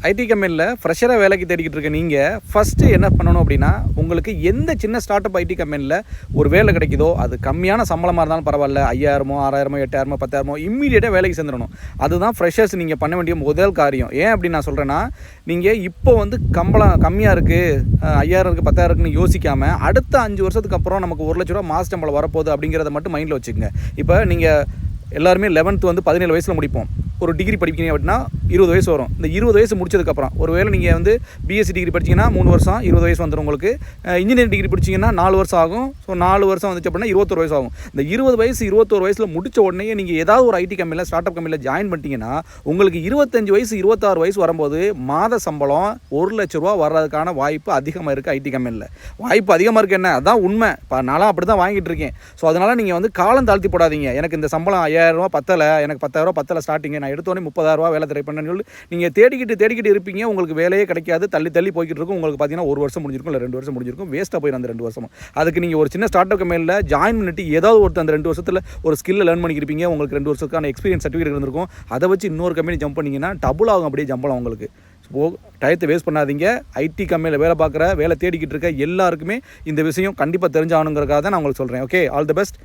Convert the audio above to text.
ID கம்பெனியில் ஃப்ரெஷராக வேலைக்கு தேடிக்கிட்டு இருக்க நீங்கள் ஃபஸ்ட்டு என்ன பண்ணணும் அப்படின்னா, உங்களுக்கு எந்த சின்ன ஸ்டார்ட் அப் ஐடி கம்பெனியில் ஒரு வேலை கிடைக்குதோ, அது கம்மியான சம்பளமாக இருந்தாலும் பரவாயில்ல, 5000 6000 8000 10000 இம்மீடியட்டாக வேலைக்கு சேர்ந்துடணும். அதுதான் ஃப்ரெஷர்ஸ் நீங்கள் பண்ண வேண்டிய முதல் காரியம். ஏன் அப்படின்னு நான் சொல்கிறேன்னா, நீங்கள் இப்போ வந்து கம்மியாக இருக்குது, 5000 இருக்குது 10000 இருக்குன்னு யோசிக்காமல், அடுத்த 5 வருஷத்துக்கு அப்புறம் நமக்கு 1 லட்ச ரூபா மாத சம்பளம் வரப்போகுது அப்படிங்கிறத மட்டும் மைண்டில் வச்சுக்கோங்க. இப்போ நீங்கள் எல்லாருமே 11th வந்து 17 வயசில் முடிப்போம். ஒரு டிகிரி படிக்கிறீங்க அப்படின்னா 20 வயசு வரும். இந்த 20 வயசு முடிச்சதுக்கப்புறம் ஒருவேளை நீங்கள் வந்து பிஎஸ்சி டிகிரி படிச்சிங்கன்னா 3 வருஷம் 20 வயசு வந்துடும் உங்களுக்கு. இன்ஜினியரிங் டிகிரி படிச்சிங்கன்னா 4 வருஷம் ஆகும். ஸோ 4 வருஷம் வந்துச்சு அப்படின்னா 21 வயசு ஆகும். இந்த 20 வயசு 21 வயசில் முடித்த உடனே நீங்கள் ஏதாவது ஒரு ஐடி கம்பெனியில் ஸ்டார்ட் அப் கம்பெனியில் ஜாயின் பண்ணிட்டீங்கன்னா, உங்களுக்கு 25 வயசு 26 வயசு வரும்போது மாத சம்பளம் 1 லட்ச ரூபா வர்றதுக்கான வாய்ப்பு அதிகமாக இருக்குது ஐடி கம்பெனியில். வாய்ப்பு அதிகமாக இருக்குது, என்ன அதான் உண்மை. இப்போ நானும் அப்படி தான் வாங்கிட்டு இருக்கேன். ஸோ அதனால் நீங்கள் வந்து காலம் தாழ்த்தி போடாதீங்க. எனக்கு இந்த சம்பளம் 5000 ரூபா பத்தலை, எனக்கு 10000 ரூபா பத்தலை ஸ்டார்டிங்கு, நான் எடுத்தோடனே 30000 ரூபா வேலை ட்ரை பண்ணேன்னு சொல்லி நீங்கள் தேடிக்கிட்டு இருப்பீங்க. உங்களுக்கு வேலையே கிடைக்காது, தள்ளி போய்கிட்டு இருக்கும். உங்களுக்கு பார்த்தீங்கன்னா 1 வருஷம் முடிஞ்சிருக்கும், இல்லை 2 வருஷம் முடிஞ்சிருக்கும், வேஸ்ட்டாக போயிடும் அந்த 2 வருஷமும். அதுக்கு நீங்கள் ஒரு சின்ன ஸ்டார்ட் அப் கம்பெனியில் ஜாயின் பண்ணிட்டு ஏதாவது ஒருத்தர் அந்த 2 வருஷத்தில் ஒரு ஸ்கில்லை லேர்ன் பண்ணியிருப்பீங்க. உங்களுக்கு 2 வருஷத்துக்கான எக்ஸ்பீரியன்ஸ் சர்டிஃபிகேட் இருந்திருக்கும். அதை வச்சு இன்னொரு கம்பெனி ஜம்ப் பண்ணிங்கன்னா டபுள் ஆகும் அப்படியே ஜம்பலாம் உங்களுக்கு. ஸோ டயத்தை வேஸ்ட் பண்ணாதீங்க. ஐடி கம்பெனியில் வேலை தேடிக்கிட்டு இருக்க எல்லாருக்குமே இந்த விஷயம் கண்டிப்பாக தெரிஞ்சாகணுங்கிறக்காக தான் நான் உங்களுக்கு சொல்கிறேன். Okay, all the best.